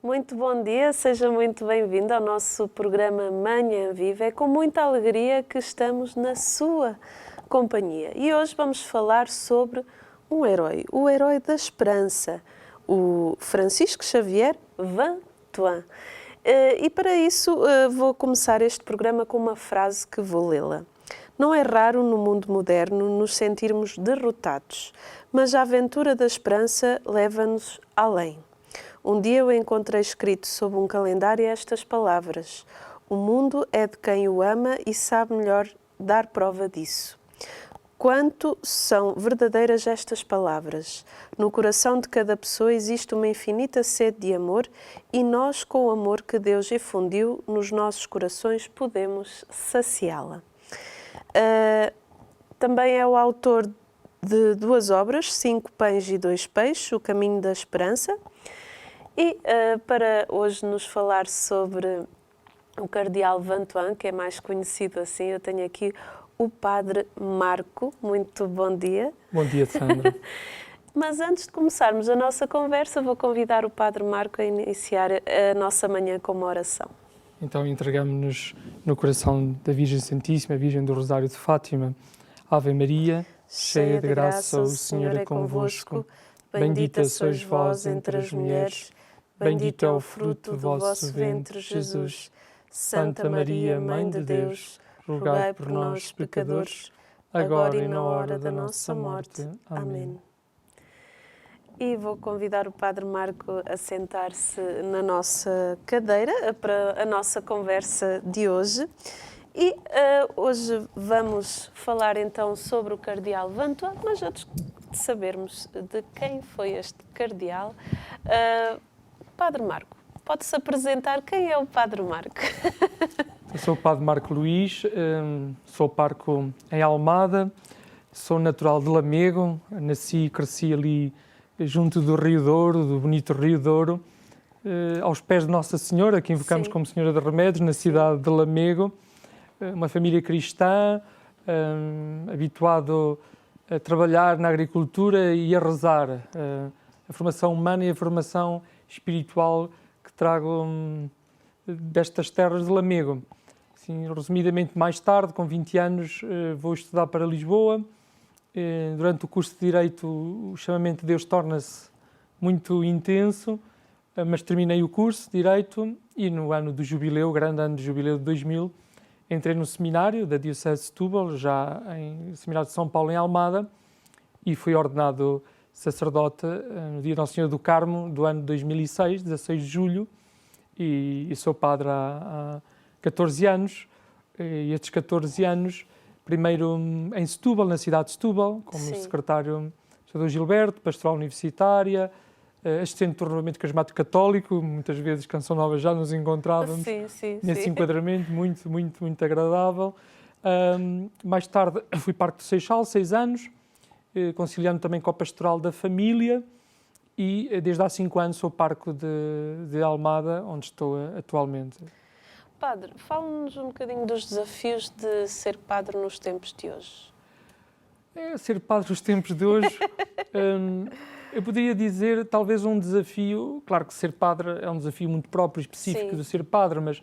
Muito bom dia, seja muito bem-vindo ao nosso programa Manhã Viva. É com muita alegria que estamos na sua companhia. E hoje vamos falar sobre um herói, o herói da esperança, o Francisco Xavier Van Thuan. E para isso vou começar este programa com uma frase que vou lê-la. Não é raro no mundo moderno nos sentirmos derrotados, mas a aventura da esperança leva-nos além. Um dia eu encontrei escrito sob um calendário estas palavras: o mundo é de quem o ama e sabe melhor dar prova disso. Quanto são verdadeiras estas palavras? No coração de cada pessoa existe uma infinita sede de amor e nós, com o amor que Deus infundiu nos nossos corações, podemos saciá-la. Também é o autor de duas obras, 5 Pães e 2 Peixes, O Caminho da Esperança. E para hoje nos falar sobre o Cardeal Van Thuan, que é mais conhecido assim, eu tenho aqui o Padre Marco. Muito bom dia. Bom dia, Sandra. Mas antes de começarmos a nossa conversa, vou convidar o Padre Marco a iniciar a nossa manhã com uma oração. Então entregamos-nos no coração da Virgem Santíssima, Virgem do Rosário de Fátima. Ave Maria, cheia de graça, o Senhor é convosco. Bendita sois vós entre as mulheres, bendito é o fruto do vosso ventre, Jesus. Santa Maria, Mãe de Deus, rogai por nós, pecadores, agora e na hora da nossa morte. Amém. E vou convidar o Padre Marco a sentar-se na nossa cadeira para a nossa conversa de hoje. E hoje vamos falar então sobre o Cardeal Van Thuan, mas antes de sabermos de quem foi este Cardeal, Padre Marco, pode-se apresentar? Quem é o Padre Marco? Eu sou o Padre Marco Luís, sou parco em Almada, sou natural de Lamego, nasci e cresci ali junto do Rio Douro, do bonito Rio Douro, aos pés de Nossa Senhora, que invocamos Sim. como Senhora de Remédios, na cidade de Lamego. Uma família cristã, habituado a trabalhar na agricultura e a rezar. A formação humana e a formação espiritual que trago destas terras de Lamego. Assim, resumidamente, mais tarde, com 20 anos, vou estudar para Lisboa. Durante o curso de Direito, o chamamento de Deus torna-se muito intenso, mas terminei o curso de Direito e no ano do jubileu, grande ano do jubileu de 2000, entrei no seminário da Diocese de Setúbal, já em seminário de São Paulo, em Almada, e fui ordenado sacerdote no dia de Nossa Senhora do Carmo, do ano de 2006, 16 de julho, e sou padre há 14 anos, e estes 14 anos, primeiro em Setúbal, na cidade de Setúbal, como secretário do Gilberto, pastoral universitária, assistente do Renovamento Carismático Católico, muitas vezes Canção Nova já nos encontrávamos nesse enquadramento, muito agradável. Mais tarde fui parque do Seixal, 6 anos, conciliando também com a pastoral da família e desde há 5 anos sou parco de Almada, onde estou atualmente. Padre, fale-nos um bocadinho dos desafios de ser padre nos tempos de hoje. Ser padre nos tempos de hoje, eu poderia dizer talvez um desafio, claro que ser padre é um desafio muito próprio, específico de ser padre, mas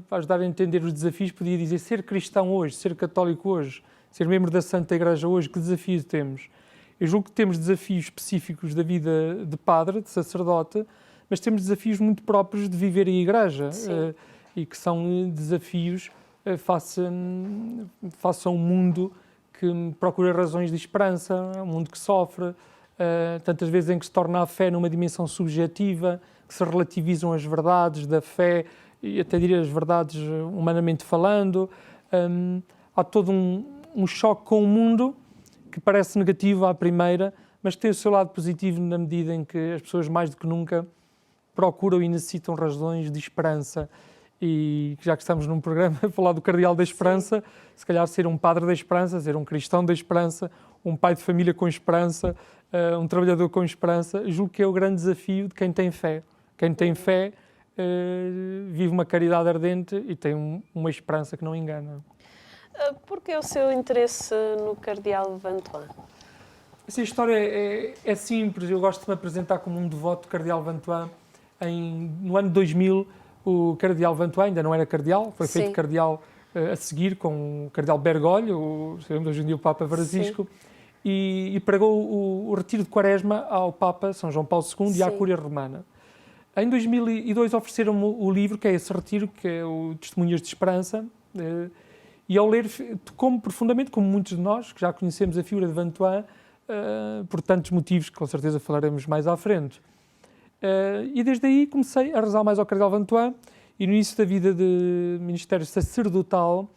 para ajudar a entender os desafios, podia dizer ser cristão hoje, ser católico hoje, ser membro da Santa Igreja hoje, que desafios temos? Eu julgo que temos desafios específicos da vida de padre, de sacerdote, mas temos desafios muito próprios de viver a Igreja e que são desafios face a um mundo que procura razões de esperança, um mundo que sofre, tantas vezes em que se torna a fé numa dimensão subjetiva, que se relativizam as verdades da fé e até diria as verdades humanamente falando. Há todo um choque com o mundo que parece negativo à primeira, mas que tem o seu lado positivo na medida em que as pessoas mais do que nunca procuram e necessitam razões de esperança. E já que estamos num programa a falar do Cardeal da Esperança, se calhar ser um padre da esperança, ser um cristão da esperança, um pai de família com esperança, um trabalhador com esperança, julgo que é o grande desafio de quem tem fé. Quem tem fé vive uma caridade ardente e tem uma esperança que não engana. Por que o seu interesse no Cardeal Van Thuan? Essa história é simples. Eu gosto de me apresentar como um devoto do Cardeal Van Thuan no ano 2000, o cardeal Vantois ainda não era cardeal, foi feito Sim. cardeal a seguir com o cardeal Bergoglio, sabemos hoje em dia o Papa Francisco, e pregou o retiro de Quaresma ao Papa São João Paulo II e à Sim. Cúria Romana. Em 2002 ofereceram-me o livro, que é esse retiro, que é o Testemunhas de Esperança, e ao ler tocou-me profundamente, como muitos de nós, que já conhecemos a figura de Vantois, por tantos motivos que com certeza falaremos mais à frente. E desde aí comecei a rezar mais ao cardeal Vantois, e no início da vida de ministério sacerdotal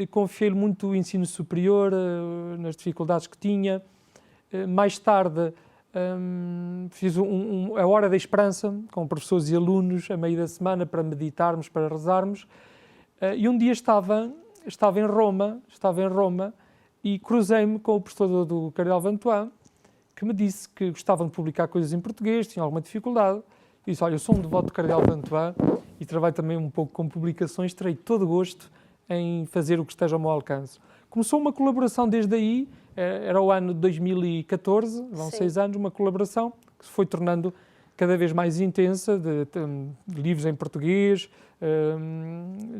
confiei-lhe muito o ensino superior, nas dificuldades que tinha. Mais tarde fiz a Hora da Esperança com professores e alunos a meio da semana para meditarmos, para rezarmos. E um dia estava em Roma e cruzei-me com o professor do cardeal Vantois, que me disse que gostavam de publicar coisas em português, tinha alguma dificuldade. E disse, olha, eu sou um devoto do cardeal Vantois e trabalho também um pouco com publicações, terei todo o gosto em fazer o que esteja ao meu alcance. Começou uma colaboração desde aí, era o ano de 2014, vão 6 anos, uma colaboração que se foi tornando cada vez mais intensa, de livros em português,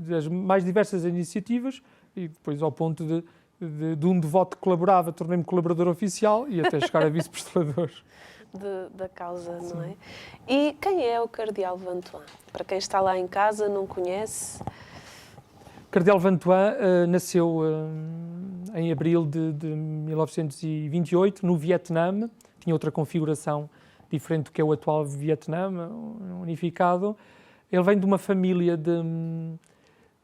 das mais diversas iniciativas, e depois ao ponto de um devoto que colaborava, tornei-me colaborador oficial e até chegar a vice-prestador. Da causa, não é? E quem é o cardeal Vantois? Para quem está lá em casa, não conhece... O cardeal Vantois nasceu em abril de 1928, no Vietnã. Tinha outra configuração diferente do que é o atual Vietnã, unificado. Ele vem de uma família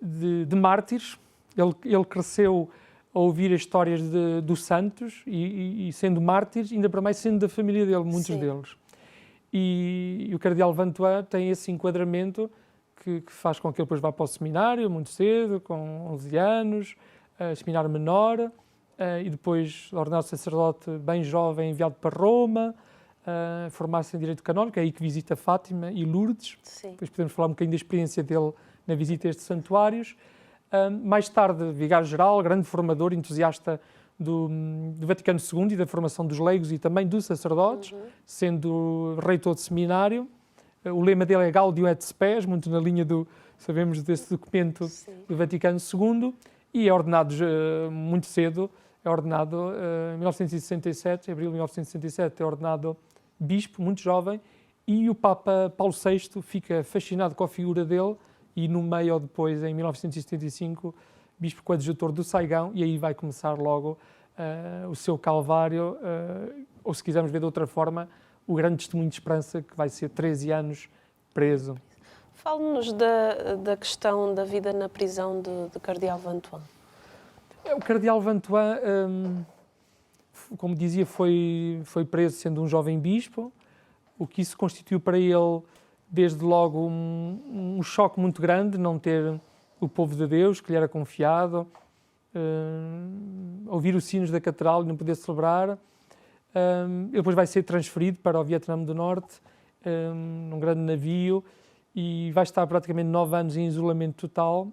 de mártires. Ele cresceu a ouvir as histórias dos santos e sendo mártires, ainda para mais sendo da família dele, muitos deles. E o cardeal Vantois tem esse enquadramento que faz com que ele depois vá para o seminário muito cedo, com 11 anos, seminário menor, e depois ordenar-se sacerdote bem jovem, enviado para Roma, formar-se em Direito Canónico, é aí que visita Fátima e Lourdes. Sim. Depois podemos falar um bocadinho da experiência dele na visita a estes santuários. Mais tarde, vigário-geral, grande formador, entusiasta do Vaticano II e da formação dos leigos e também dos sacerdotes, sendo reitor de seminário. O lema dele é Gaudium et Spes, muito na linha sabemos desse documento do Vaticano II, e é ordenado muito cedo, é ordenado em 1967, em abril de 1967, é ordenado bispo, muito jovem, e o Papa Paulo VI fica fascinado com a figura dele, e no meio ou depois, em 1975, bispo coadjutor do Saigão, e aí vai começar logo o seu calvário, ou se quisermos ver de outra forma, o grande testemunho de esperança, que vai ser 13 anos preso. Fale-nos da questão da vida na prisão de cardeal Vantois. O cardeal Vantois, como dizia, foi preso sendo um jovem bispo, o que isso constituiu para ele, desde logo, um choque muito grande, não ter o povo de Deus, que lhe era confiado, ouvir os sinos da catedral e não poder celebrar. Ele depois vai ser transferido para o Vietnã do Norte, num grande navio, e vai estar praticamente 9 anos em isolamento total.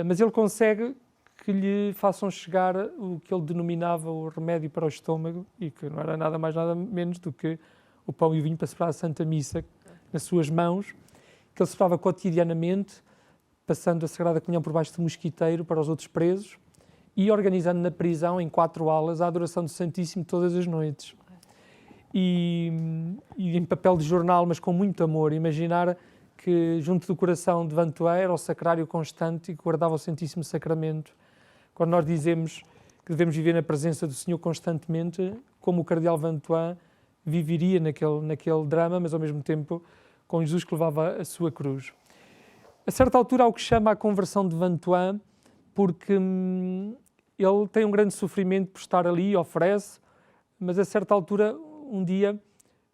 Mas ele consegue que lhe façam chegar o que ele denominava o remédio para o estômago, e que não era nada mais nada menos do que o pão e o vinho para celebrar a Santa Missa nas suas mãos, que ele celebrava cotidianamente, passando a Sagrada Comunhão por baixo do mosquiteiro para os outros presos, e organizando na prisão, em 4 alas, a adoração do Santíssimo todas as noites. E em papel de jornal, mas com muito amor. Imaginar que, junto do coração de Vantois, era o sacrário constante e que guardava o Santíssimo Sacramento. Quando nós dizemos que devemos viver na presença do Senhor constantemente, como o cardeal Vantois viveria naquele drama, mas ao mesmo tempo com Jesus que levava a sua cruz. A certa altura, há o que chama a conversão de Vantois, porque ele tem um grande sofrimento por estar ali, oferece, mas a certa altura, um dia,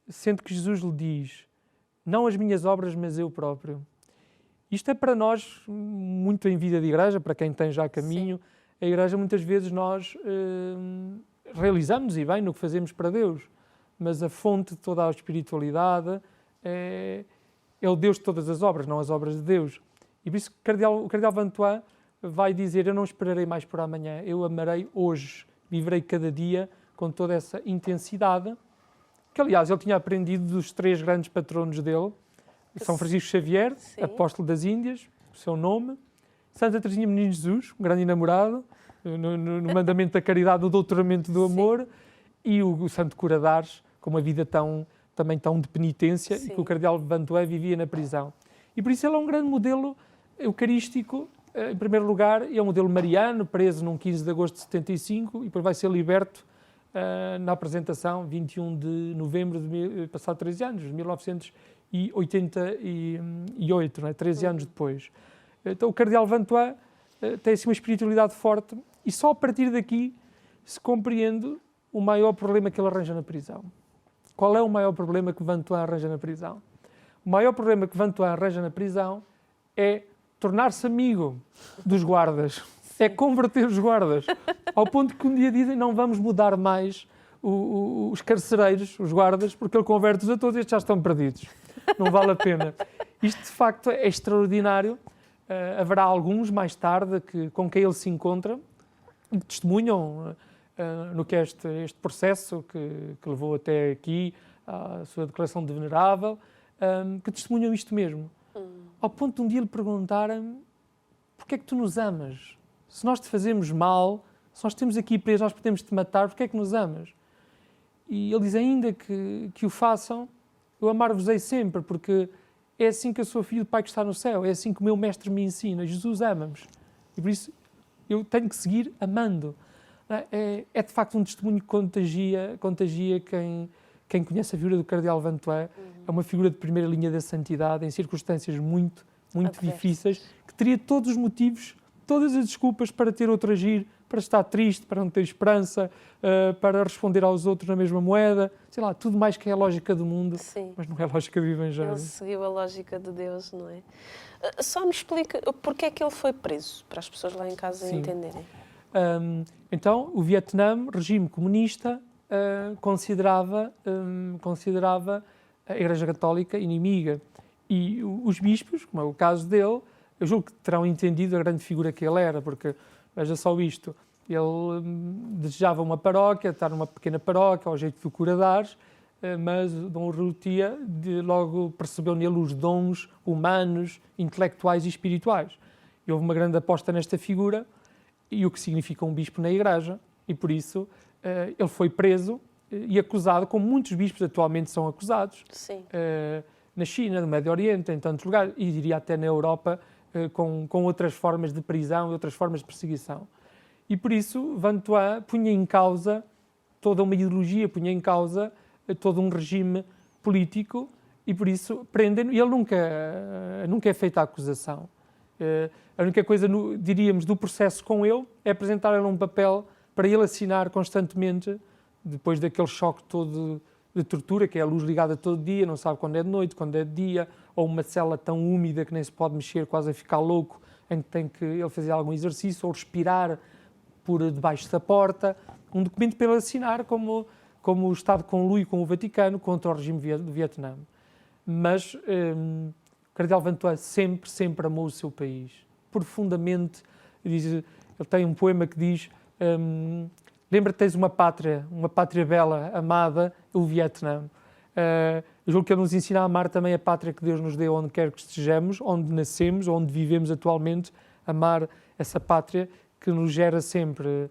sente que Jesus lhe diz: não as minhas obras, mas eu próprio. Isto é para nós muito em vida de igreja, para quem tem já caminho. Sim. A igreja, muitas vezes, nós realizamos e bem no que fazemos para Deus, mas a fonte de toda a espiritualidade é o Deus de todas as obras, não as obras de Deus. E por isso o cardeal Vantois vai dizer: eu não esperarei mais por amanhã, eu amarei hoje, viverei cada dia com toda essa intensidade, que aliás ele tinha aprendido dos 3 grandes patronos dele, São Francisco Xavier, Sim. apóstolo das Índias, o seu nome. Santa Teresinha Menino Jesus, um grande enamorado, no mandamento da caridade, no doutoramento do amor. Sim. E o Santo Cura de Ars, com uma vida também tão de penitência, Sim. e que o cardeal Vantué vivia na prisão. E por isso ele é um grande modelo eucarístico, em primeiro lugar, e é um modelo mariano, preso num 15 de agosto de 75, e depois vai ser liberto na apresentação, 21 de novembro, passado 13 anos, 1988, não é? 13 anos depois. Então o cardeal Vantué tem assim uma espiritualidade forte, e só a partir daqui se compreende o maior problema que ele arranja na prisão. Qual é o maior problema que Vantué arranja na prisão? O maior problema que Vantué arranja na prisão é tornar-se amigo dos guardas, é converter os guardas, ao ponto que um dia dizem não vamos mudar mais os carcereiros, os guardas, porque ele converte-os a todos e estes já estão perdidos. Não vale a pena. Isto, de facto, é extraordinário. Haverá alguns, mais tarde, com quem ele se encontra, que testemunham no que é este processo que levou até aqui à sua declaração de venerável, que testemunham isto mesmo. Ao ponto de um dia lhe perguntarem: porquê é que tu nos amas? Se nós te fazemos mal, se nós estamos aqui presos, nós podemos te matar, porquê é que nos amas? E ele diz: ainda que o façam, eu amar-vos-ei sempre, porque é assim que eu sou filho do Pai que está no céu, é assim que o meu mestre me ensina. Jesus ama-nos. E por isso eu tenho que seguir amando. É de facto um testemunho que contagia quem conhece a figura do cardeal Vantué. É uma figura de primeira linha da santidade, em circunstâncias muito difíceis, que teria todos os motivos, todas as desculpas para ter outro agir, para estar triste, para não ter esperança, para responder aos outros na mesma moeda, sei lá, tudo mais que é a lógica do mundo. Sim. Mas não é a lógica do Evangelho. Ele seguiu a lógica de Deus, não é? Só nos explica porque é que ele foi preso, para as pessoas lá em casa entenderem. Então, o Vietnã, regime comunista, considerava a Igreja Católica inimiga. E os bispos, como é o caso dele, eu julgo que terão entendido a grande figura que ele era, porque, veja só isto, ele desejava uma paróquia, estar numa pequena paróquia, ao jeito do Cura de Ars, mas Dom Urrutia logo percebeu nele os dons humanos, intelectuais e espirituais. E houve uma grande aposta nesta figura, e o que significa um bispo na Igreja, e por isso ele foi preso e acusado, como muitos bispos atualmente são acusados, na China, no Médio Oriente, em tantos lugares, e diria até na Europa, com outras formas de prisão e outras formas de perseguição. E por isso Vantué punha em causa toda uma ideologia, punha em causa todo um regime político, e por isso prendem-no, e ele nunca é feita a acusação. A única coisa, diríamos, do processo com ele é apresentar-lhe um papel para ele assinar constantemente, depois daquele choque todo de tortura, que é a luz ligada todo dia, não sabe quando é de noite, quando é de dia, ou uma cela tão úmida que nem se pode mexer, quase a ficar louco, em que tem que ele fazer algum exercício, ou respirar por debaixo da porta. Um documento para ele assinar como o Estado conluio com o Vaticano contra o regime do Vietnã. Mas o cardeal Vantué sempre amou o seu país, profundamente. Ele tem um poema que diz: lembra-te, tens uma pátria bela, amada, o Vietnã. Eu julgo que ele nos ensina a amar também a pátria que Deus nos deu, onde quer que estejamos, onde nascemos, onde vivemos atualmente, amar essa pátria que nos gera sempre,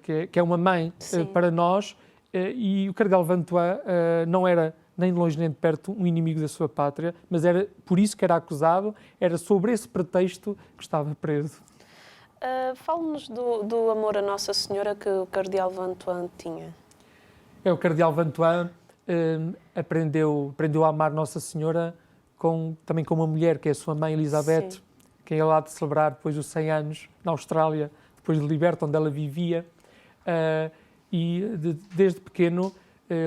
que é uma mãe para nós. E o cardeal Vantué não era nem de longe nem de perto um inimigo da sua pátria, mas era por isso que era acusado, era sobre esse pretexto que estava preso. Fale-nos do amor a Nossa Senhora que o cardeal Vantué tinha. O cardeal Vantué aprendeu a amar Nossa Senhora também com uma mulher, que é a sua mãe Elizabeth, quem ele há de celebrar depois dos 100 anos na Austrália, depois de liberta, onde ela vivia. Desde pequeno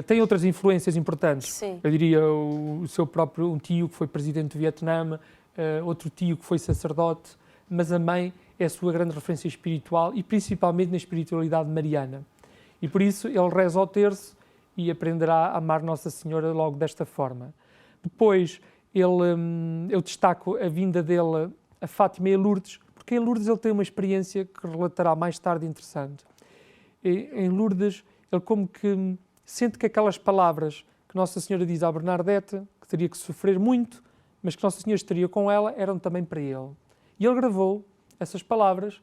tem outras influências importantes. Sim. Eu diria o seu próprio tio, que foi presidente do Vietnã, outro tio que foi sacerdote, mas a mãe é a sua grande referência espiritual e principalmente na espiritualidade mariana. E por isso ele reza ao terço e aprenderá a amar Nossa Senhora logo desta forma. Depois eu destaco a vinda dele a Fátima e a Lourdes, porque em Lourdes ele tem uma experiência que relatará mais tarde interessante. Em Lourdes ele como que sente que aquelas palavras que Nossa Senhora diz à Bernadette, que teria que sofrer muito mas que Nossa Senhora estaria com ela, eram também para ele. E ele gravou essas palavras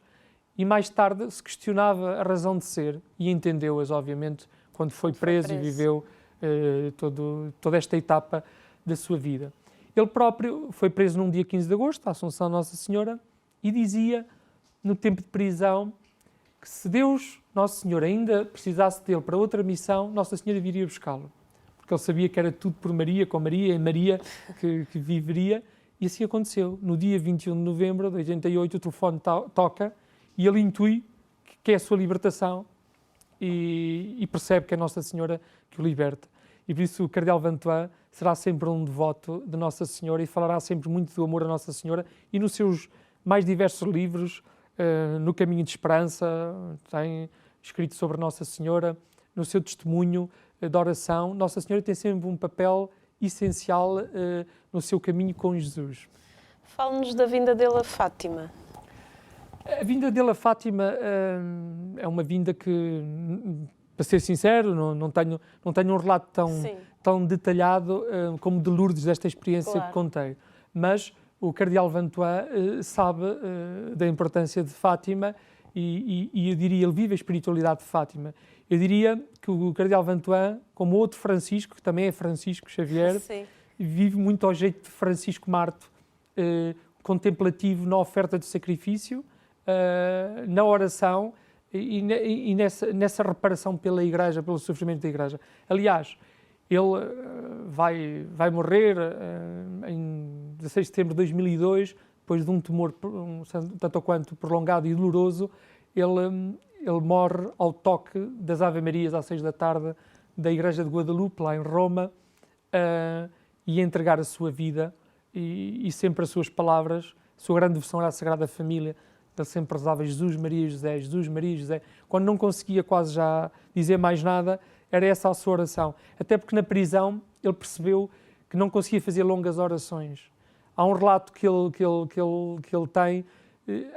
e mais tarde se questionava a razão de ser e entendeu-as, obviamente, quando foi preso e viveu toda esta etapa da sua vida. Ele próprio foi preso num dia 15 de agosto, à Assunção de Nossa Senhora, e dizia, no tempo de prisão, que se Deus, Nosso Senhor, ainda precisasse dele para outra missão, Nossa Senhora viria buscá-lo. Porque ele sabia que era tudo por Maria, com Maria, em Maria que viveria, e assim aconteceu. No dia 21 de novembro de 88, o telefone toca e ele intui que é a sua libertação e percebe que é Nossa Senhora que o liberta. E por isso o Cardeal Vantuan será sempre um devoto de Nossa Senhora e falará sempre muito do amor a Nossa Senhora, e nos seus mais diversos livros, no Caminho de Esperança, tem escrito sobre Nossa Senhora, no seu testemunho de oração, Nossa Senhora tem sempre um papel essencial no seu caminho com Jesus. Fale-nos da vinda dele a Fátima. A vinda dele a Fátima é uma vinda que, para ser sincero, não tenho um relato tão detalhado como de Lourdes, desta experiência que contei. Mas o Cardeal Vantuan sabe da importância de Fátima e eu diria, ele vive a espiritualidade de Fátima. Eu diria que o Cardeal Vantuan, como outro Francisco, que também é Francisco Xavier, vive muito ao jeito de Francisco Marto, contemplativo na oferta de sacrifício, na oração e nessa reparação pela Igreja, pelo sofrimento da Igreja. Aliás, ele vai morrer em 16 de setembro de 2002, depois de um tumor tanto ou quanto prolongado e doloroso. Ele morre ao toque das Ave Marias às 6 da tarde da Igreja de Guadalupe, lá em Roma, e a entregar a sua vida e sempre as suas palavras. A sua grande devoção era a Sagrada Família. Ele sempre rezava Jesus, Maria, José, Jesus, Maria, José. Quando não conseguia quase já dizer mais nada, era essa a sua oração. Até porque na prisão ele percebeu que não conseguia fazer longas orações. Há um relato que ele tem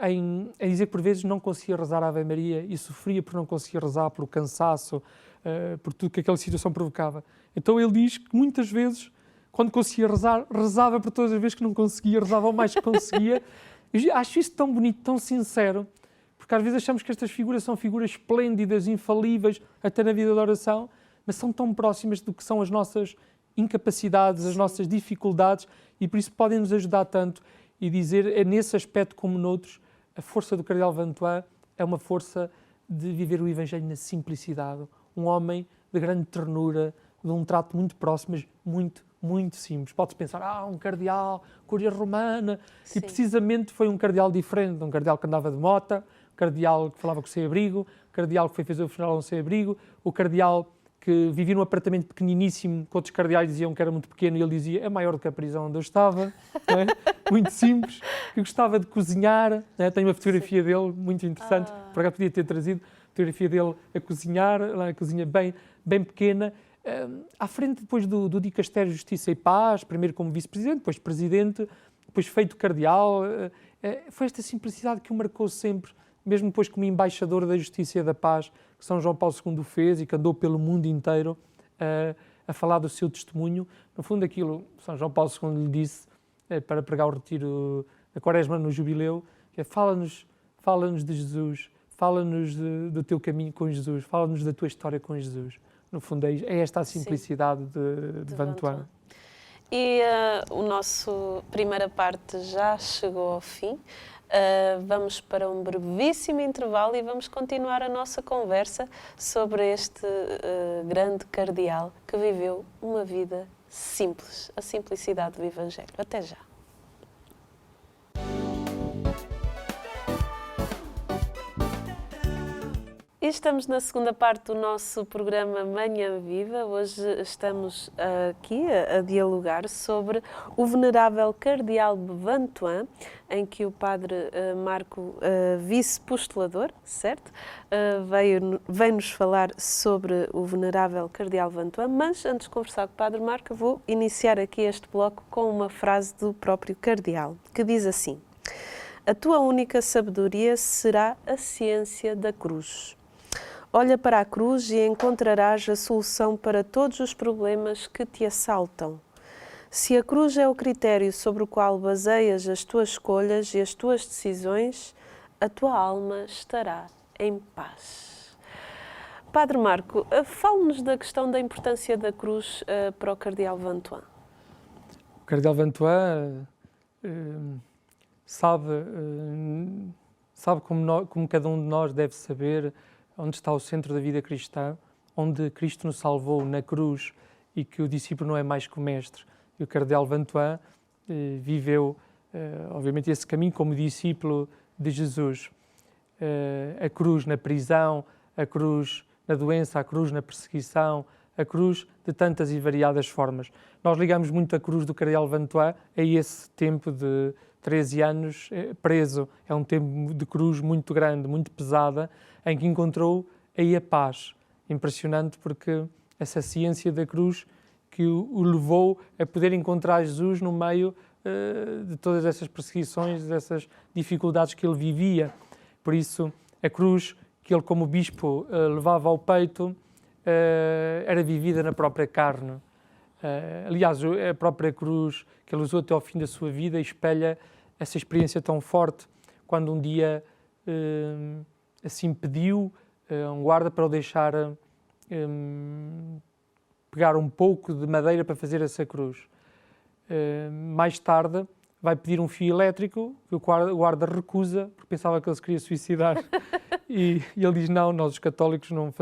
em dizer que por vezes não conseguia rezar a Ave Maria e sofria por não conseguir rezar, pelo cansaço, por tudo que aquela situação provocava. Então ele diz que muitas vezes, quando conseguia rezar, rezava por todas as vezes que não conseguia, rezava o mais que conseguia. Eu acho isso tão bonito, tão sincero, porque às vezes achamos que estas figuras são figuras esplêndidas, infalíveis, até na vida da oração, mas são tão próximas do que são as nossas incapacidades, as nossas dificuldades, e por isso podem nos ajudar tanto. E dizer, é nesse aspecto como noutros, a força do Cardeal Vantuan é uma força de viver o Evangelho na simplicidade. Um homem de grande ternura, de um trato muito próximo, mas muito, muito simples. Pode-se pensar, um cardeal, Cúria Romana, e precisamente foi um cardeal diferente, um cardeal que andava de mota, um cardeal que falava com o sem-abrigo, um cardeal que foi fazer o funeral no sem-abrigo, o cardeal que vivia num apartamento pequeniníssimo, que outros cardeais diziam que era muito pequeno, e ele dizia, é maior do que a prisão onde eu estava, muito simples, que gostava de cozinhar, Tenho uma fotografia dele muito interessante, por acaso podia ter trazido, a fotografia dele a cozinhar, a cozinha bem pequena, à frente depois do Dicastério de Justiça e Paz, primeiro como vice-presidente, depois presidente, depois feito cardeal. Foi esta simplicidade que o marcou sempre, mesmo depois como embaixador da Justiça e da Paz, que São João Paulo II fez e que andou pelo mundo inteiro a falar do seu testemunho. No fundo, aquilo São João Paulo II lhe disse para pregar o retiro da Quaresma no Jubileu, que é fala-nos de Jesus, fala-nos do teu caminho com Jesus, fala-nos da tua história com Jesus. No fundo, é esta a simplicidade de Vantuan. E a nossa primeira parte já chegou ao fim. Vamos para um brevíssimo intervalo e vamos continuar a nossa conversa sobre este grande cardeal que viveu uma vida simples, a simplicidade do Evangelho. Até já. E estamos na segunda parte do nosso programa Manhã Viva. Hoje estamos aqui a dialogar sobre o venerável Cardeal Vantuan, em que o Padre Marco, vice-postulador, certo? Veio-nos falar sobre o venerável Cardeal Vantuan, mas antes de conversar com o Padre Marco, vou iniciar aqui este bloco com uma frase do próprio Cardeal, que diz assim: a tua única sabedoria será a ciência da cruz. Olha para a cruz e encontrarás a solução para todos os problemas que te assaltam. Se a cruz é o critério sobre o qual baseias as tuas escolhas e as tuas decisões, a tua alma estará em paz. Padre Marco, fale-nos da questão da importância da cruz para o Cardeal Vantoin. O Cardeal Vantoin sabe como cada um de nós deve saber onde está o centro da vida cristã, onde Cristo nos salvou na cruz e que o discípulo não é mais que o mestre. E o Cardeal Vantoin viveu, obviamente, esse caminho como discípulo de Jesus. A cruz na prisão, a cruz na doença, a cruz na perseguição, a cruz de tantas e variadas formas. Nós ligamos muito a cruz do Cardeal Vantoin a esse tempo de 13 anos preso. É um tempo de cruz muito grande, muito pesada, em que encontrou aí a paz. Impressionante, porque essa ciência da cruz que o levou a poder encontrar Jesus no meio de todas essas perseguições, dessas dificuldades que ele vivia. Por isso, a cruz que ele, como bispo, levava ao peito, era vivida na própria carne. Aliás, a própria cruz que ele usou até ao fim da sua vida espelha essa experiência tão forte, quando um dia assim pediu um guarda para o deixar pegar um pouco de madeira para fazer essa cruz. Mais tarde vai pedir um fio elétrico, que o guarda recusa, porque pensava que ele se queria suicidar. E ele diz, não, nós os católicos não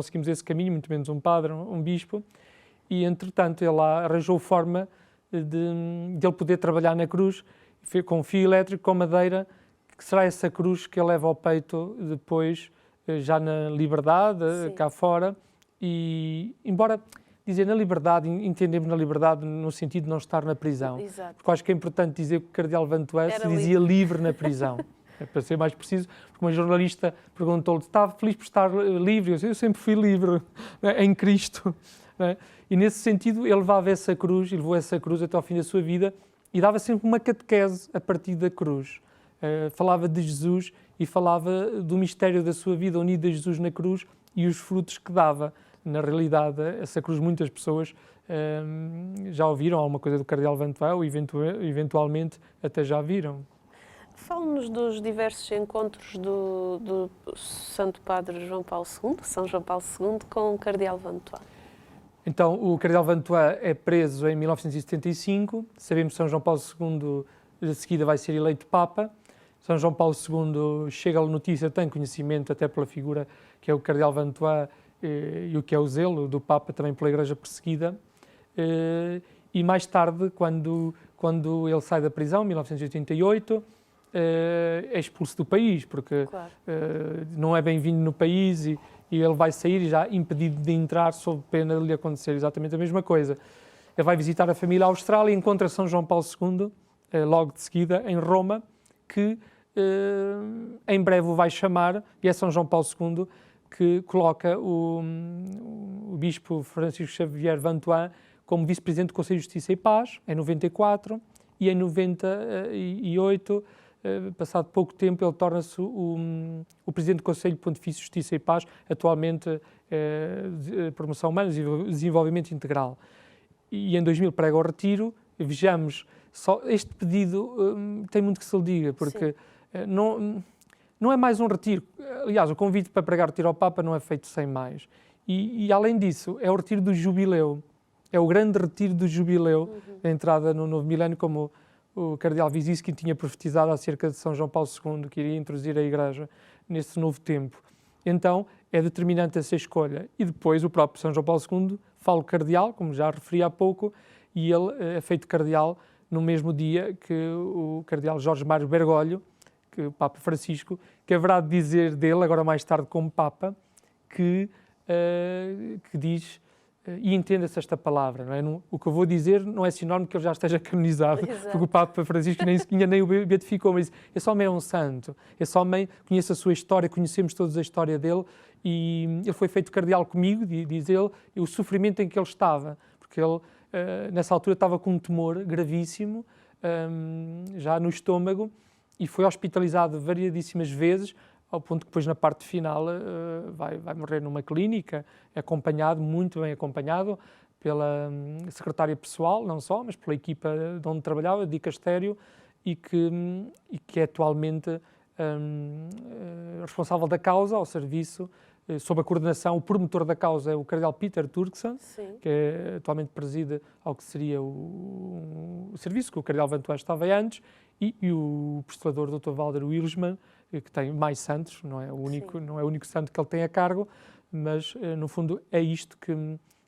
seguimos esse caminho, muito menos um padre, um bispo. E, entretanto, ele lá arranjou forma de ele poder trabalhar na cruz, com fio elétrico, com madeira, que será essa cruz que ele leva ao peito depois, já na liberdade, Sim. cá fora. E, embora dizer na liberdade, entendemos na liberdade no sentido de não estar na prisão. Exato. Porque acho que é importante dizer que o Cardeal Vantoin se dizia livre na prisão. É para ser mais preciso, porque uma jornalista perguntou-lhe, estava feliz por estar livre? Eu sempre fui livre, né, em Cristo. Né? E nesse sentido ele levava essa cruz, e levou essa cruz até ao fim da sua vida, e dava sempre uma catequese a partir da cruz. Falava de Jesus e falava do mistério da sua vida unida a Jesus na cruz e os frutos que dava. Na realidade, essa cruz muitas pessoas já ouviram alguma coisa do Cardeal Vantoin ou eventualmente até já viram. Fale-nos dos diversos encontros do Santo Padre João Paulo II, São João Paulo II, com o Cardeal Vantoin. Então, o Cardeal Vantoin é preso em 1975. Sabemos que São João Paulo II, de seguida, vai ser eleito Papa. São João Paulo II chega-lhe notícia, tem conhecimento até pela figura que é o Cardeal Vantoin e o que é o zelo do Papa também pela Igreja perseguida. E mais tarde, quando ele sai da prisão, em 1988, é expulso do país, porque Claro. não é bem-vindo no país e ele vai sair já impedido de entrar sob pena de lhe acontecer exatamente a mesma coisa. Ele vai visitar a família à Austrália e encontra São João Paulo II, logo de seguida, em Roma, que em breve o vai chamar, e é São João Paulo II que coloca o bispo Francisco Xavier Vantoin como vice-presidente do Conselho de Justiça e Paz, em 94, e em 98, passado pouco tempo, ele torna-se o presidente do Conselho Pontifício de Justiça e Paz, atualmente Promoção Humana e Desenvolvimento Integral. E em 2000 prega o retiro. Vejamos, só este pedido tem muito que se lhe diga, porque não é mais um retiro. Aliás, o convite para pregar o retiro ao Papa não é feito sem mais. E além disso, é o retiro do jubileu. É o grande retiro do jubileu, da entrada no novo milénio, como o cardeal Wyszyński tinha profetizado acerca de São João Paulo II, que iria introduzir a Igreja nesse novo tempo. Então, é determinante essa escolha. E depois, o próprio São João Paulo II fala cardeal, como já referi há pouco, e ele é feito cardeal no mesmo dia que o cardeal Jorge Mário Bergoglio, que o Papa Francisco, que haverá de dizer dele, agora mais tarde como Papa, que diz, e entenda-se esta palavra, não é? O que eu vou dizer não é sinónimo que ele já esteja canonizado, Exato. porque o Papa Francisco nem o beatificou, mas esse homem é um santo, esse homem conhece a sua história, conhecemos todos a história dele, e ele foi feito cardeal comigo, diz ele, e o sofrimento em que ele estava, porque ele nessa altura estava com um tumor gravíssimo, já no estômago, e foi hospitalizado variadíssimas vezes, ao ponto que depois na parte final vai morrer numa clínica, acompanhado, muito bem acompanhado, pela secretária pessoal, não só, mas pela equipa de onde trabalhava, de dicastério, e que é atualmente responsável da causa ao serviço, sob a coordenação, o promotor da causa é o cardeal Peter Turkson, que atualmente preside ao que seria o serviço que o cardeal Vantuan estava antes, e o postulador Dr. Walter Wilsman, que tem mais santos, não é o único santo que ele tem a cargo, mas no fundo é isto que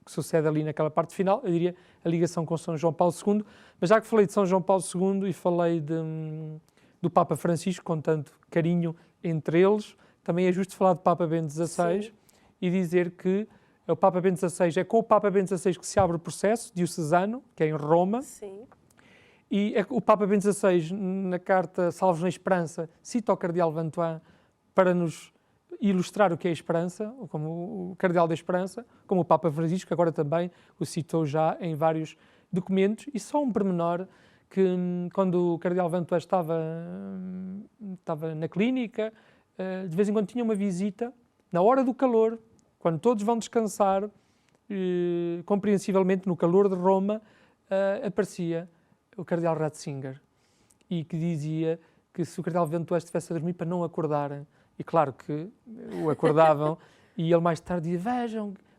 sucede ali naquela parte final, eu diria a ligação com São João Paulo II, mas já que falei de São João Paulo II e falei do Papa Francisco com tanto carinho entre eles, também é justo falar de Papa Bento XVI e dizer que o Papa Bento XVI é com o Papa Bento XVI que se abre o processo diocesano, que é em Roma. Sim. E o Papa Bento XVI, na carta Salvos na Esperança, cita o cardeal Vantuan para nos ilustrar o que é a esperança, como o cardeal da esperança, como o Papa Francisco, agora também o citou já em vários documentos. E só um pormenor, que quando o cardeal Vantuan estava na clínica, de vez em quando tinha uma visita, na hora do calor, quando todos vão descansar, compreensivelmente no calor de Roma, aparecia o cardeal Ratzinger, e que dizia que se o cardeal Vantuan estivesse a dormir para não acordarem, e claro que o acordavam, e ele mais tarde dizia,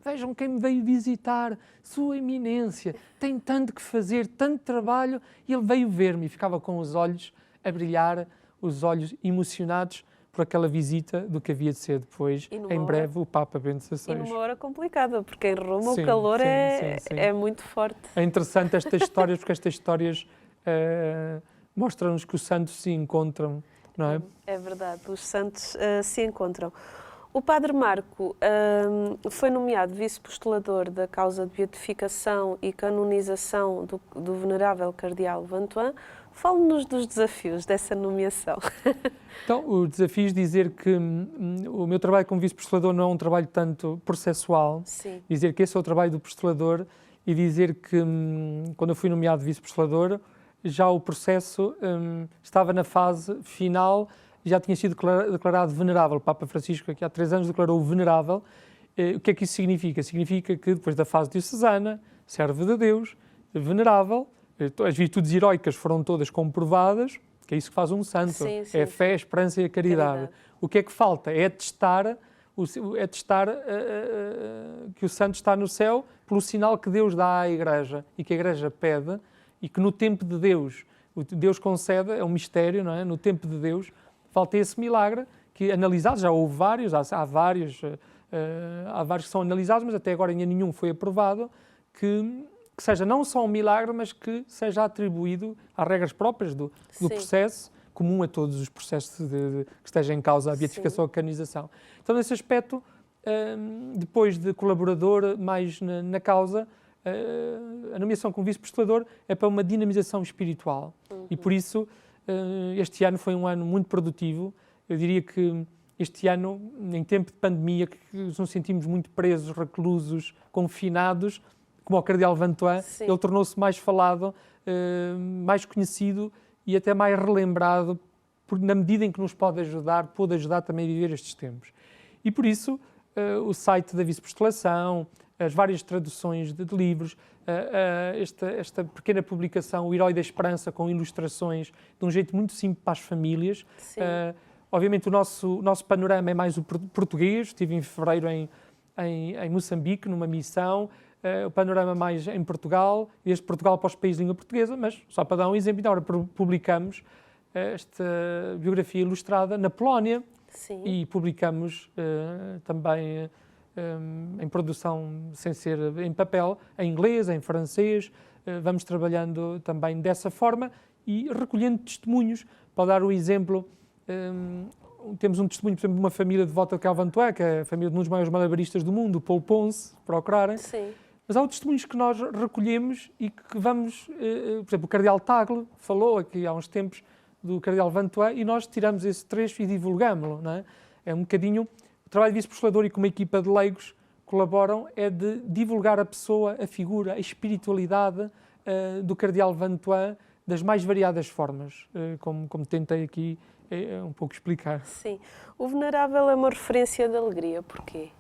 vejam quem me veio visitar, Sua Eminência, tem tanto que fazer, tanto trabalho, e ele veio ver-me, e ficava com os olhos a brilhar, os olhos emocionados por aquela visita do que havia de ser depois, em breve, o Papa Bento XVI. E numa hora complicada, porque em Roma o calor é muito forte. É interessante estas histórias, porque estas histórias mostram-nos que os santos se encontram, não é? É verdade, os santos se encontram. O Padre Marco foi nomeado vice-postulador da causa de beatificação e canonização do venerável cardeal Vantuan. Fale-nos dos desafios dessa nomeação. Então, os desafios, dizer que o meu trabalho como vice-postulador não é um trabalho tanto processual. Sim. Dizer que esse é o trabalho do postulador e dizer que, quando eu fui nomeado vice-postulador, já o processo estava na fase final, já tinha sido declarado venerável. O Papa Francisco, aqui há 3 anos, declarou-o venerável. O que é que isso significa? Significa que, depois da fase diocesana, servo de Deus, venerável, as virtudes heroicas foram todas comprovadas, que é isso que faz um santo, é a fé, a esperança e a caridade. O que é que falta? É testar que o santo está no céu pelo sinal que Deus dá à Igreja e que a Igreja pede, e que no tempo de Deus, Deus concede, é um mistério, não é? No tempo de Deus, falta esse milagre, que analisados, já houve vários, há vários que são analisados, mas até agora ainda nenhum foi aprovado, que seja não só um milagre, mas que seja atribuído às regras próprias do processo, comum a todos os processos que estejam em causa a beatificação ou a canonização. Então, nesse aspecto, depois de colaborador mais na causa, a nomeação como vice-postulador é para uma dinamização espiritual. E por isso, este ano foi um ano muito produtivo. Eu diria que este ano, em tempo de pandemia, que nos sentimos muito presos, reclusos, confinados, como o cardeal Vantuan, ele tornou-se mais falado, mais conhecido e até mais relembrado, na medida em que nos pôde ajudar também a viver estes tempos. E por isso, o site da vice-postulação, as várias traduções de livros, esta pequena publicação, O Herói da Esperança, com ilustrações, de um jeito muito simples para as famílias. Obviamente o nosso panorama é mais o português. Estive em fevereiro em Moçambique, numa missão, o panorama mais em Portugal, desde Portugal para os países de língua portuguesa, mas só para dar um exemplo, agora publicamos esta biografia ilustrada na Polónia. E publicamos também em produção sem ser em papel, em inglês, em francês. Vamos trabalhando também dessa forma e recolhendo testemunhos. Para dar o exemplo, temos um testemunho, por exemplo, de uma família devota de Vantuan, que é a família de um dos maiores malabaristas do mundo, o Paul Ponce, procurarem. Mas há outros testemunhos que nós recolhemos e que vamos... por exemplo, o cardeal Tagle falou aqui há uns tempos do cardeal Vantuan e nós tiramos esse trecho e divulgámo-lo, não é? É um bocadinho... O trabalho de vice-postulador e como equipa de leigos colaboram é de divulgar a pessoa, a figura, a espiritualidade do cardeal Vantuan das mais variadas formas, como tentei aqui um pouco explicar. Sim. O venerável é uma referência de alegria. Porquê?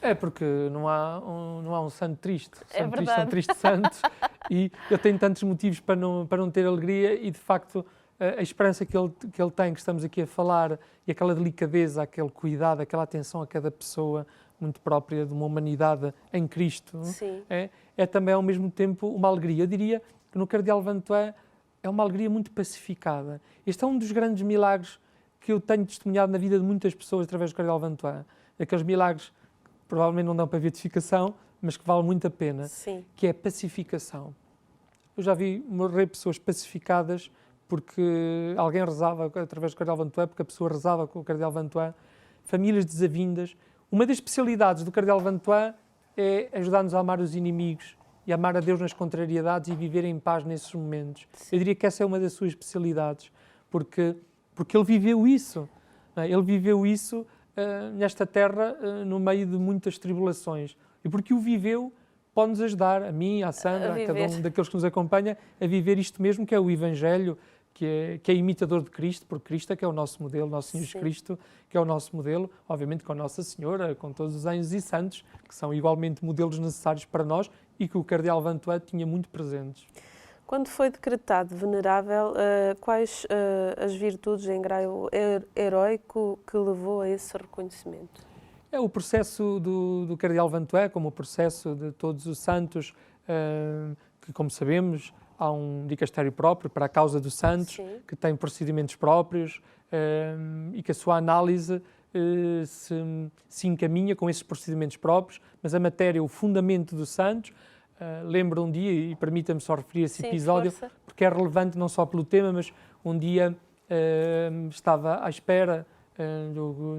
É porque não há um santo triste. É Santo triste são verdade. tristes santos e eu tenho tantos motivos para não ter alegria e, de facto, a esperança que ele tem, que estamos aqui a falar, e aquela delicadeza, aquele cuidado, aquela atenção a cada pessoa, muito própria de uma humanidade em Cristo, Sim. é também, ao mesmo tempo, uma alegria. Eu diria que no Cardeal Vantois é uma alegria muito pacificada. Este é um dos grandes milagres que eu tenho testemunhado na vida de muitas pessoas através do Cardeal Vantois. Aqueles milagres que provavelmente não dão para beatificação, mas que valem muito a pena, Sim. que é a pacificação. Eu já vi morrer pessoas pacificadas porque alguém rezava através do Cardeal Vantois, porque a pessoa rezava com o Cardeal Vantois, famílias desavindas. Uma das especialidades do Cardeal Vantois é ajudar-nos a amar os inimigos e amar a Deus nas contrariedades e viver em paz nesses momentos. Sim. Eu diria que essa é uma das suas especialidades, porque ele viveu isso. Não é? Ele viveu isso nesta terra, no meio de muitas tribulações. E porque o viveu, pode-nos ajudar, a mim, à Sandra, a cada um daqueles que nos acompanha, a viver isto mesmo, que é o Evangelho, que é imitador de Cristo, porque Cristo é que é o nosso modelo, nosso Senhor Jesus Cristo, que é o nosso modelo, obviamente com a Nossa Senhora, com todos os anjos e santos, que são igualmente modelos necessários para nós e que o Cardeal Vantois tinha muito presentes. Quando foi decretado venerável, quais as virtudes em grau heróico que levou a esse reconhecimento? É o processo do Cardeal Vantois, como o processo de todos os santos, que, como sabemos, há um dicastério próprio para a causa dos santos, Sim. que tem procedimentos próprios e que a sua análise se encaminha com esses procedimentos próprios, mas a matéria, o fundamento dos santos, lembro um dia, e permita-me só referir esse episódio, força. porque é relevante não só pelo tema, mas um dia estava à espera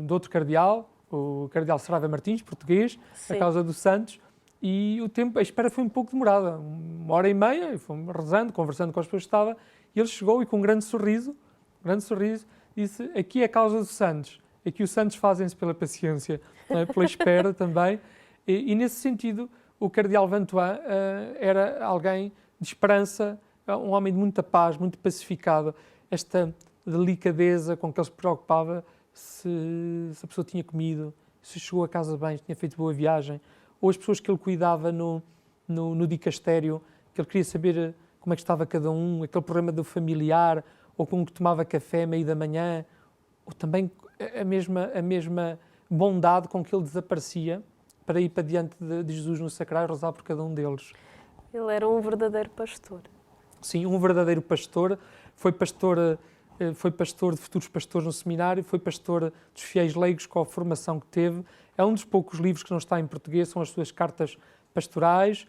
de outro cardeal, o cardeal Saraiva Martins, português, Sim. a causa dos santos, e a espera foi um pouco demorada, 1h30, e fomos rezando, conversando com as pessoas que estava, e ele chegou e com um grande sorriso, disse: aqui é a causa dos santos, aqui os santos fazem-se pela paciência, não é? Pela espera também, e nesse sentido o Cardeal Vantois era alguém de esperança, um homem de muita paz, muito pacificado, esta delicadeza com que ele se preocupava se a pessoa tinha comido, se chegou a casa bem, se tinha feito boa viagem, ou as pessoas que ele cuidava no dicastério, que ele queria saber como é que estava cada um, aquele problema do familiar, ou com que tomava café à meia da manhã, ou também a mesma bondade com que ele desaparecia para ir para diante de Jesus no sacrário e rezar por cada um deles. Ele era um verdadeiro pastor. Sim, um verdadeiro pastor. Foi pastor de futuros pastores no seminário, foi pastor dos fiéis leigos com a formação que teve. É um dos poucos livros que não está em português, são as suas cartas pastorais,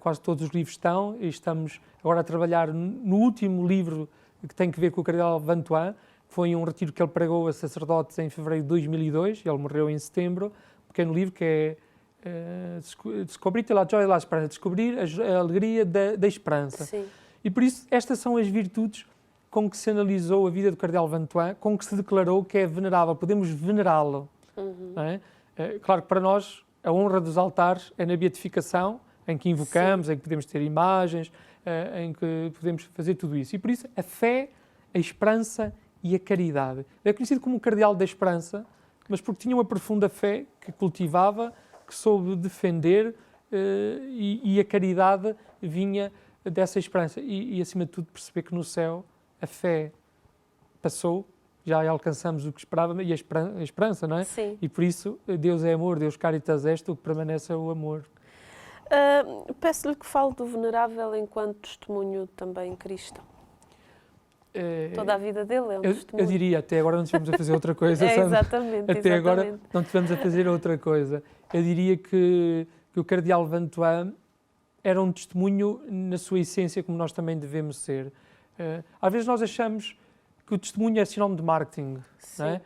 quase todos os livros estão, e estamos agora a trabalhar no último livro que tem que ver com o Cardeal Vantois, que foi um retiro que ele pregou a sacerdotes em fevereiro de 2002, ele morreu em setembro, um pequeno livro que é Descobrir a joia da esperança, descobrir a alegria da esperança. Sim. E por isso estas são as virtudes com que se analisou a vida do Cardeal Vantois, com que se declarou que é venerável, podemos venerá-lo. Não é? Claro que para nós a honra dos altares é na beatificação, em que invocamos, em que podemos ter imagens, em que podemos fazer tudo isso. E por isso a fé, a esperança e a caridade. É conhecido como o Cardeal da Esperança, mas porque tinha uma profunda fé que cultivava, que soube defender, e a caridade vinha dessa esperança. E acima de tudo perceber que no céu a fé passou, já alcançamos o que esperávamos, e a esperança, não é? Sim. E por isso Deus é amor, Deus caritas est, o que permanece é o amor. Peço-lhe que fale do venerável enquanto testemunho também cristão. Toda a vida dele é um testemunho. Eu diria, até agora não estivemos a fazer outra coisa. Exatamente. Até agora não estivemos a fazer outra coisa. Eu diria que o Cardeal Vantois era um testemunho na sua essência, como nós também devemos ser. Às vezes nós achamos que o testemunho é sinónimo de marketing. Não é?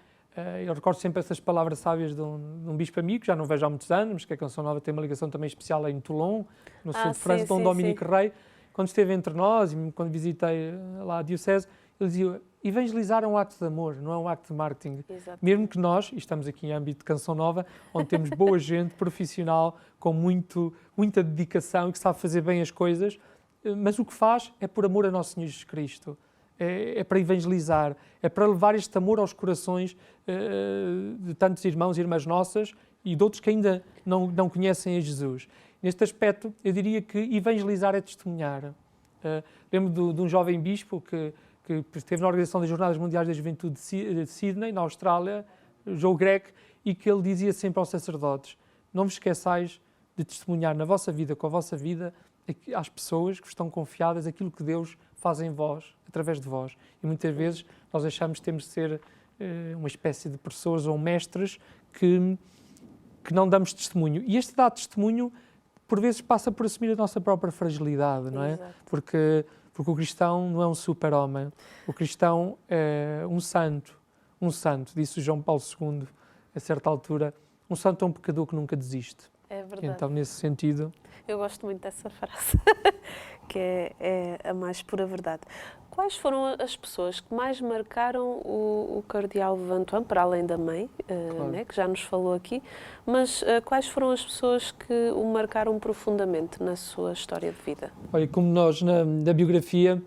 Eu recordo sempre essas palavras sábias de um bispo amigo, que já não vejo há muitos anos, mas que a Canção Nova tem uma ligação também especial em Toulon, no sul de França, Dom Dominique Rey. Quando esteve entre nós e quando visitei lá a Diocese, ele dizia: evangelizar é um acto de amor, não é um acto de marketing. Exatamente. Mesmo que nós, e estamos aqui em âmbito de Canção Nova, onde temos boa gente, profissional, com muita dedicação e que sabe fazer bem as coisas, mas o que faz é por amor a Nosso Senhor Jesus Cristo. É para evangelizar, é para levar este amor aos corações de tantos irmãos e irmãs nossas, e de outros que ainda não conhecem a Jesus. Neste aspecto, eu diria que evangelizar é testemunhar. Lembro de um jovem bispo que esteve na organização das Jornadas Mundiais da Juventude de Sydney, na Austrália, Joe Greg, e que ele dizia sempre aos sacerdotes: não vos esqueçais de testemunhar na vossa vida, com a vossa vida, às pessoas que vos estão confiadas aquilo que Deus faz em vós, através de vós. E muitas vezes nós achamos que temos de ser uma espécie de professores ou mestres que não damos testemunho. E este dar testemunho, por vezes, passa por assumir a nossa própria fragilidade, não é? Exato. Porque o cristão não é um super-homem. O cristão é um santo, disse o João Paulo II, a certa altura. Um santo é um pecador que nunca desiste. É verdade. Então, nesse sentido... Eu gosto muito dessa frase, que é a mais pura verdade. Quais foram as pessoas que mais marcaram o cardeal Vantuan, para além da mãe, Claro. né, que já nos falou aqui, mas quais foram as pessoas que o marcaram profundamente na sua história de vida? Olha, como nós na biografia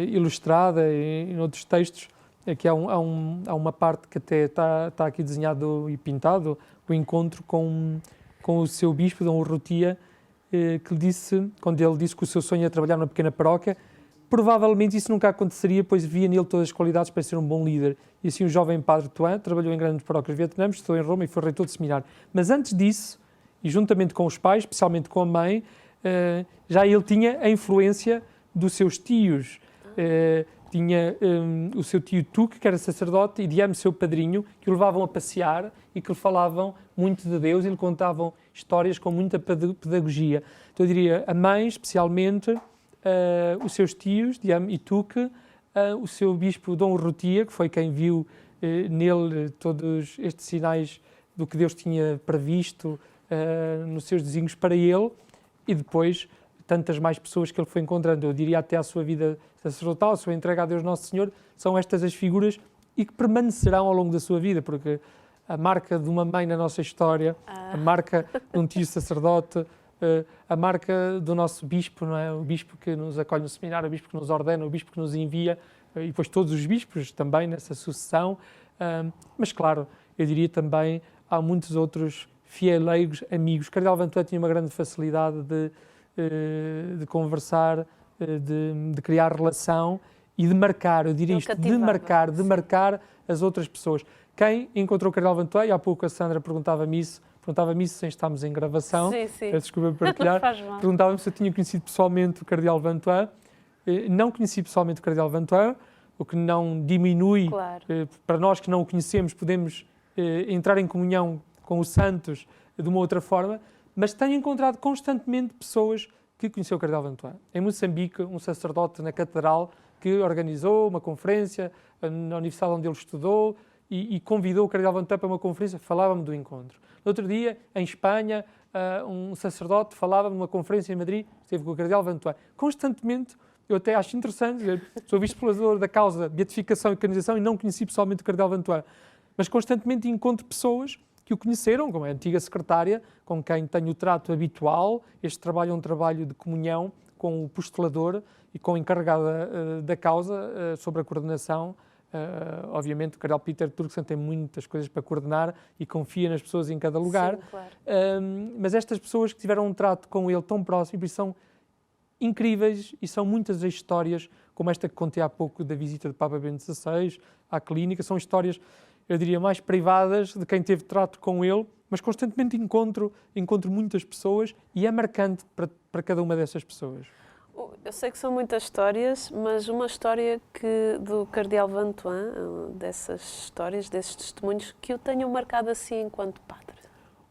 ilustrada e em outros textos, aqui há uma parte que até está aqui desenhado e pintado, o encontro com o seu bispo, Dom Urrutia, que lhe disse, quando ele disse que o seu sonho era trabalhar numa pequena paróquia, provavelmente isso nunca aconteceria, pois via nele todas as qualidades para ser um bom líder. E assim o jovem padre Tuan trabalhou em grandes paróquias vietnãs, estudou em Roma e foi reitor de seminário. Mas antes disso, e juntamente com os pais, especialmente com a mãe, já ele tinha a influência dos seus tios. Tinha o seu tio Tuque, que era sacerdote, e Diame, seu padrinho, que o levavam a passear e que lhe falavam muito de Deus e lhe contavam histórias com muita pedagogia. Então eu diria, a mãe, especialmente, os seus tios, Diame e Tuque, o seu bispo Dom Urrutia, que foi quem viu nele todos estes sinais do que Deus tinha previsto nos seus desígnios para ele, e depois tantas mais pessoas que ele foi encontrando. Eu diria até a sua vida sacerdotal, a sua entrega a Deus Nosso Senhor, são estas as figuras e que permanecerão ao longo da sua vida, porque a marca de uma mãe na nossa história, a marca de um tio sacerdote, a marca do nosso bispo, não é? O bispo que nos acolhe no seminário, o bispo que nos ordena, o bispo que nos envia, e depois todos os bispos também nessa sucessão. Mas claro, eu diria também, há muitos outros fieleigos, amigos. Cardeal Vantuan tinha uma grande facilidade de conversar, de criar relação e de marcar, eu diria isto, de marcar as outras pessoas. Quem encontrou o Cardeal Vantuan, e há pouco a Sandra perguntava-me isso sem estarmos em gravação, Sim. desculpa por partilhar, perguntava-me se eu tinha conhecido pessoalmente o Cardeal Vantuan. Não conheci pessoalmente o Cardeal Vantuan, o que não diminui, claro. Para nós que não o conhecemos, podemos entrar em comunhão com os santos de uma outra forma, mas tenho encontrado constantemente pessoas que conheceu o Cardeal Vantuan. Em Moçambique, um sacerdote na catedral que organizou uma conferência na universidade onde ele estudou e convidou o Cardeal Vantuan para uma conferência, falava-me do encontro. No outro dia, em Espanha, um sacerdote falava-me numa conferência em Madrid, esteve com o Cardeal Vantuan. Constantemente, eu até acho interessante, sou vice-pregador da causa de beatificação e canonização e não conheci pessoalmente o Cardeal Vantuan, mas constantemente encontro pessoas que o conheceram, como a antiga secretária, com quem tenho o trato habitual. Este trabalho é um trabalho de comunhão com o postulador e com a encarregada da causa sobre a coordenação. Obviamente, o Cardeal Peter Turkson tem muitas coisas para coordenar e confia nas pessoas em cada lugar. Sim, claro. Mas estas pessoas que tiveram um trato com ele tão próximo e são incríveis, e são muitas as histórias, como esta que contei há pouco da visita do Papa Bento XVI à clínica, são histórias, eu diria, mais privadas de quem teve trato com ele, mas constantemente encontro muitas pessoas e é marcante para cada uma dessas pessoas. Eu sei que são muitas histórias, mas uma história do Cardeal Vantuan, dessas histórias, desses testemunhos, que o tenham marcado assim enquanto padre.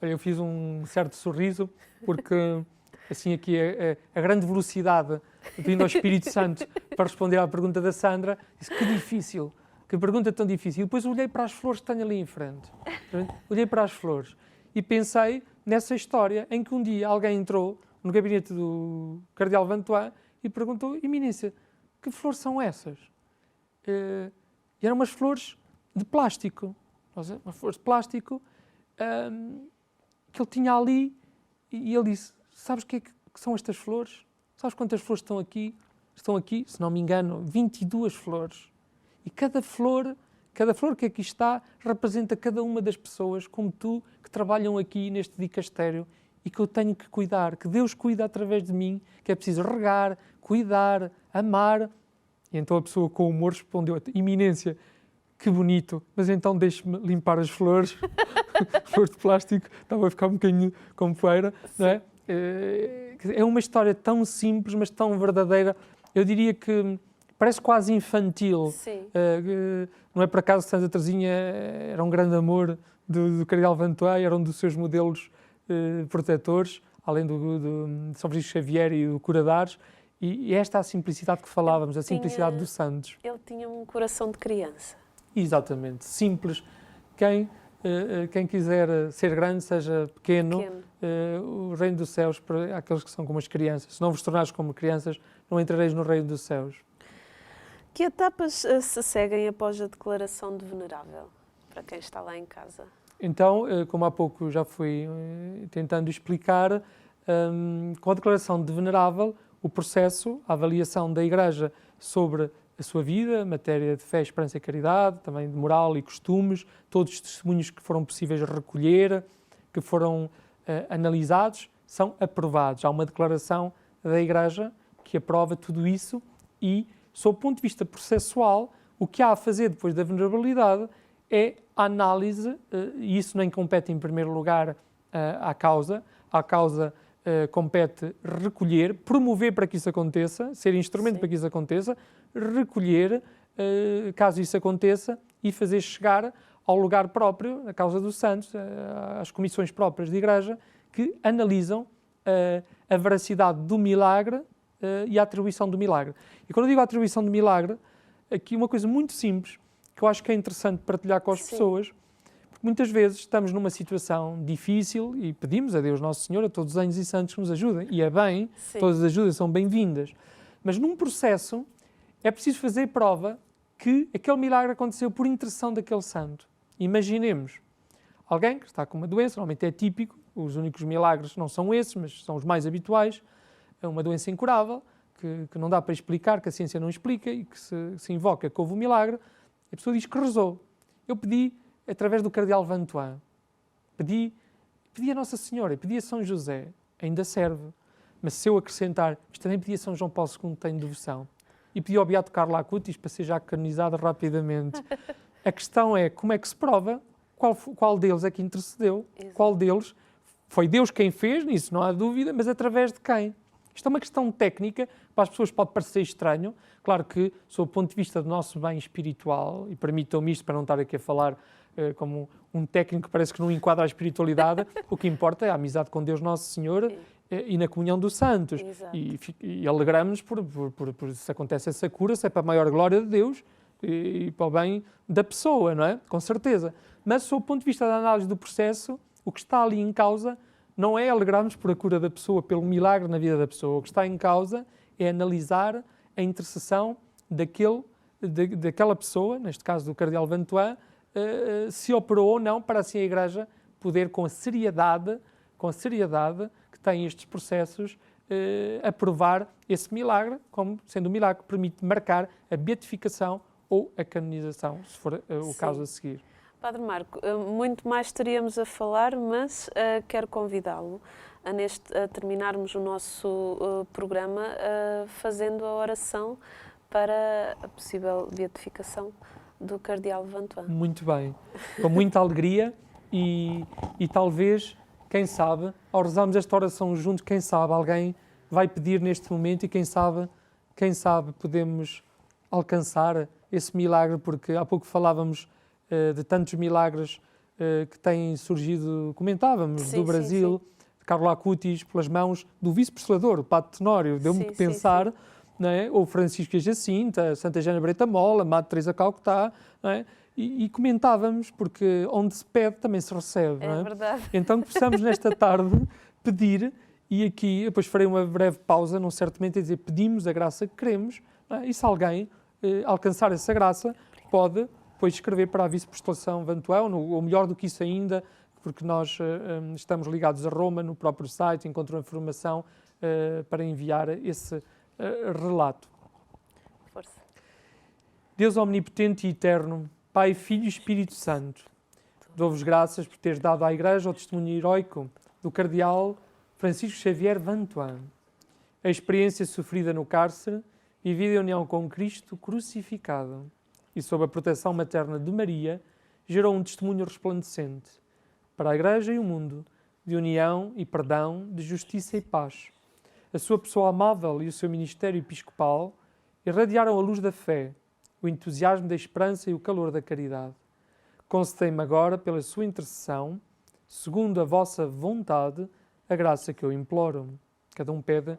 Eu fiz um certo sorriso, porque assim aqui a grande velocidade vindo ao Espírito Santo para responder à pergunta da Sandra, disse que difícil. Que pergunta tão difícil. E depois olhei para as flores que tenho ali em frente. Olhei para as flores e pensei nessa história em que um dia alguém entrou no gabinete do Cardeal Vantuan e perguntou: Eminência, que flores são essas? E eram umas flores de plástico. Umas flores de plástico que ele tinha ali. E ele disse: sabes o que é que são estas flores? Sabes quantas flores estão aqui? Estão aqui, se não me engano, 22 flores. E cada flor Cada flor que aqui está representa cada uma das pessoas, como tu, que trabalham aqui neste dicastério e que eu tenho que cuidar, que Deus cuida através de mim, que é preciso regar, cuidar, amar. E então a pessoa com humor respondeu: Iminência, que bonito, mas então deixe-me limpar as flores. Flores de plástico, estava a ficar um bocadinho com poeira, não é? É uma história tão simples, mas tão verdadeira. Eu diria que parece quase infantil. Não é por acaso que Santa Teresinha era um grande amor do cardeal Vinteuil, era um dos seus modelos protetores, além de São Francisco Xavier e do Cura de Ars. E esta é a simplicidade que falávamos, a simplicidade dos santos. Ele tinha um coração de criança. Exatamente, simples. Quem quiser ser grande, seja pequeno. O reino dos céus para aqueles que são como as crianças. Se não vos tornares como crianças, não entrareis no reino dos céus. Que etapas se seguem após a declaração de venerável, para quem está lá em casa? Então, como há pouco já fui tentando explicar, com a declaração de venerável, o processo, a avaliação da Igreja sobre a sua vida, matéria de fé, esperança e caridade, também de moral e costumes, todos os testemunhos que foram possíveis recolher, que foram analisados, são aprovados. Há uma declaração da Igreja que aprova tudo isso e, sob o ponto de vista processual, o que há a fazer depois da venerabilidade é a análise, e isso nem compete em primeiro lugar à causa. À causa compete recolher, promover para que isso aconteça, ser instrumento para que isso aconteça, recolher, caso isso aconteça, e fazer chegar ao lugar próprio, a causa dos santos, às comissões próprias de Igreja, que analisam a veracidade do milagre e a atribuição do milagre. E quando eu digo a atribuição do milagre, aqui uma coisa muito simples, que eu acho que é interessante partilhar com as pessoas, porque muitas vezes estamos numa situação difícil e pedimos a Deus Nosso Senhor, a todos os anjos e santos que nos ajudem, e é bem, todas as ajudas são bem-vindas, mas num processo é preciso fazer prova que aquele milagre aconteceu por intercessão daquele santo. Imaginemos alguém que está com uma doença, normalmente é típico, os únicos milagres não são esses, mas são os mais habituais, é uma doença incurável, que não dá para explicar, que a ciência não explica e que se invoca que houve um milagre. A pessoa diz que rezou. Eu pedi, através do cardeal Vinteuil, pedi a Nossa Senhora, pedi a São José, ainda serve, mas se eu acrescentar, mas também pedi a São João Paulo II, tenho devoção, e pedi ao Beato Carlo Acutis para ser já canonizado rapidamente. A questão é, como é que se prova qual deles é que intercedeu, qual deles foi Deus quem fez, nisso não há dúvida, mas através de quem? Isto é uma questão técnica, para as pessoas pode parecer estranho. Claro que, sob o ponto de vista do nosso bem espiritual, e permitam-me isto para não estar aqui a falar como um técnico que parece que não enquadra a espiritualidade, o que importa é a amizade com Deus Nosso Senhor e na comunhão dos santos. E alegramos-nos por se acontece essa cura, se é para a maior glória de Deus e para o bem da pessoa, não é? Com certeza. Mas, sob o ponto de vista da análise do processo, o que está ali em causa não é alegrarmos por a cura da pessoa, pelo milagre na vida da pessoa. O que está em causa é analisar a intercessão daquela pessoa, neste caso do cardeal Vinteuil, se operou ou não, para assim a Igreja poder, com a seriedade que tem estes processos, aprovar esse milagre, como sendo um milagre que permite marcar a beatificação ou a canonização, se for o caso a seguir. Padre Marco, muito mais teríamos a falar, mas quero convidá-lo a terminarmos o nosso programa fazendo a oração para a possível beatificação do cardeal Vinteuil. Muito bem, com muita alegria e talvez, quem sabe, ao rezarmos esta oração juntos, quem sabe alguém vai pedir neste momento e quem sabe podemos alcançar esse milagre, porque há pouco falávamos de tantos milagres que têm surgido, comentávamos, do Brasil, de Carlo Acutis, pelas mãos do vice-prestorador, o Padre Tenório, deu-me que pensar, não é? Ou Francisco e Jacinta, Santa Jana Breta Mola, Madre Teresa Calcutá, não é? E comentávamos, porque onde se pede também se recebe, não é? É verdade. Então possamos nesta tarde pedir, e aqui depois farei uma breve pausa, não certamente a dizer, pedimos a graça que queremos, não é? E se alguém alcançar essa graça, pode depois escrever para a Vice-Prestolação Vinteuil, ou melhor do que isso ainda, porque nós estamos ligados a Roma, no próprio site, encontram informação para enviar esse relato. Força. Deus omnipotente e eterno, Pai, Filho e Espírito Santo. Dou-vos graças por teres dado à Igreja o testemunho heroico do cardeal Francisco Xavier Vantuan. A experiência sofrida no cárcere, vivida em união com Cristo crucificado e sob a proteção materna de Maria, gerou um testemunho resplandecente para a Igreja e o mundo, de união e perdão, de justiça e paz. A sua pessoa amável e o seu ministério episcopal irradiaram a luz da fé, o entusiasmo da esperança e o calor da caridade. Concedei-me agora, pela sua intercessão, segundo a vossa vontade, a graça que eu imploro. Cada um pede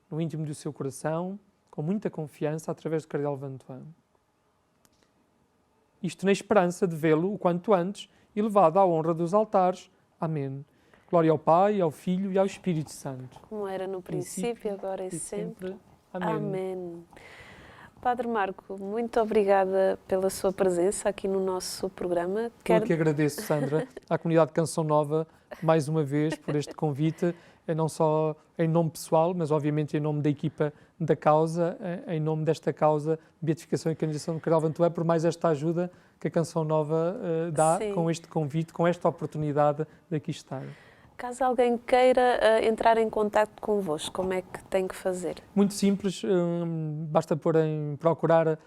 no íntimo do seu coração, com muita confiança, através do cardeal Vantuan. Isto na esperança de vê-lo o quanto antes e levado à honra dos altares. Amém. Glória ao Pai, ao Filho e ao Espírito Santo. Como era no princípio, agora e sempre. Amém. Amém. Padre Marco, muito obrigada pela sua presença aqui no nosso programa. Eu que agradeço, Sandra, à comunidade de Canção Nova, mais uma vez, por este convite, não só em nome pessoal, mas obviamente em nome da equipa da causa, em nome desta causa de beatificação e canonização do cardeal Vantuan, por mais esta ajuda que a Canção Nova dá. Sim. Com este convite, com esta oportunidade de aqui estar. Caso alguém queira entrar em contato convosco, como é que tem que fazer? Muito simples, basta procurar a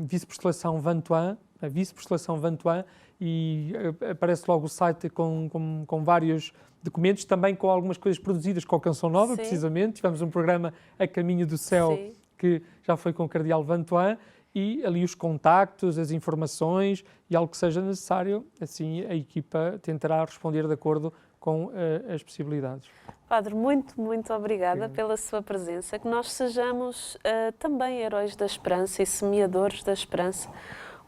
Vice-Prestelação Vantuan, a Vice-Prestelação Vantuan, e aparece logo o site com vários documentos, também com algumas coisas produzidas com a Canção Nova. Sim. Precisamente. Tivemos um programa A Caminho do Céu. Sim. Que já foi com o cardeal Vantuan, e ali os contactos, as informações e algo que seja necessário, assim a equipa tentará responder de acordo com as possibilidades. Padre, muito obrigada pela sua presença, que nós sejamos também heróis da esperança e semeadores da esperança.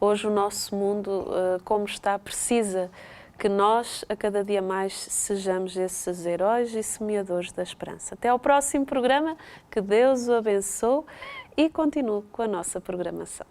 Hoje o nosso mundo, como está, precisa que nós, a cada dia mais, sejamos esses heróis e semeadores da esperança. Até ao próximo programa, que Deus o abençoe e continue com a nossa programação.